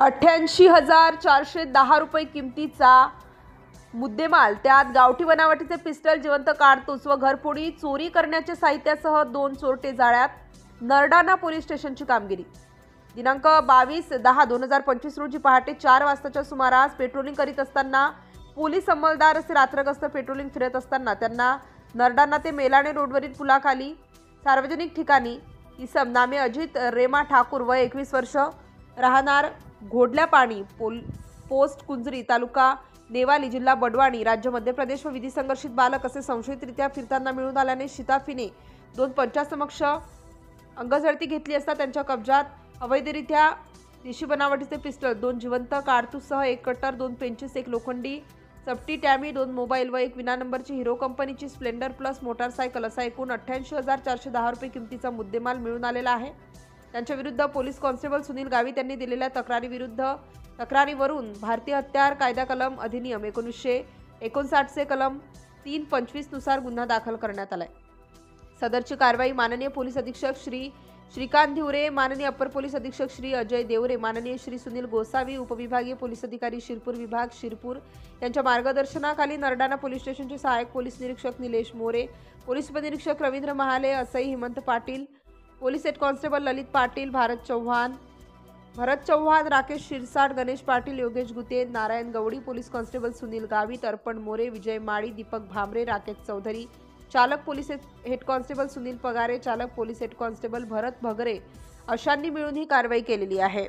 88,410 रुपये किमतीचा मुद्देमाल, त्यात गावठी बनावटीचे पिस्टल, जिवंत कारतूस व घरफोडी, चोरी करण्याचे साहित्यासह 2 चोरटे जाळ्यात. नरडाणा पोलीस स्टेशनची कामगिरी. दिनांक 22/10/2025 रोजी पहाटे 4 वाजताच्या सुमारास पेट्रोलिंग करीत असताना पोलीस अंमलदार असे रात्रगस्त पेट्रोलिंग फिरत असताना त्यांना नरडाणा ते मेलाणे रोडवरील पुलाखाली सार्वजनिक ठिकाणी इसम नामे अजित रेमा ठाकूर वय 21 वर्ष, राहणार घोडल्या पाणी, पोस्ट कुंजरी, तालुका नेवाली, जिल्हा बडवानी, राज्य मध्य प्रदेश व विधी संघर्षित बालक असे संशयितरित्या फिरताना मिळून आल्याने शिताफीने 2 पंचांसमक्ष अंगझडती घेतली असता त्यांच्या कब्जात अवैधरित्या देशी बनावटीचे पिस्टल, 2 जिवंत कारतूससह 1 कटर, 2 पेंचीस, 1 लोखंडी चपटी टॅमी, 2 मोबाईल व 1 विना नंबरची हिरो कंपनीची स्प्लेंडर प्लस मोटारसायकल असा एकूण 88,410 रुपये किमतीचा मुद्देमाल मिळून आलेला आहे. त्यांच्या विरुद्ध पोलीस कॉन्स्टेबल सुनील गावित यांनी दिलेल्या तक्रारीवरून भारतीय हत्यार कायदा कलम अधिनियम 1959 चे कलम 325 नुसार गुन्हा दाखल करण्यात आलाय. सदरची कारवाई माननीय पोलीस अधीक्षक श्री श्रीकांत धिवरे, माननीय अपर पोलीस अधीक्षक श्री अजय देवरे, माननीय श्री सुनील गोसावी, उपविभागीय पोलीस अधिकारी शिरपूर विभाग शिरपूर यांच्या मार्गदर्शनाखाली नरडाणा पोलीस स्टेशनचे सहाय्यक पोलीस निरीक्षक निलेश मोरे, पोलीस उपनिरीक्षक रवींद्र महाले, असई हिमंत पाटील, पोलीस हेड कॉन्स्टेबल ललित पाटील, भरत चव्हाण, राकेश शिरसाट, गणेश पाटील, योगेश गुते, नारायण गवडी, पोलीस कॉन्स्टेबल सुनील गावित, अर्पण मोरे, विजय माळी, दीपक भामरे, राकेश चौधरी, चालक police head constable Sunil Pagare, चालक पोलीस हेड कॉन्स्टेबल भरत भगरे अशांनी मिळून ही कारवाई केलेली आहे.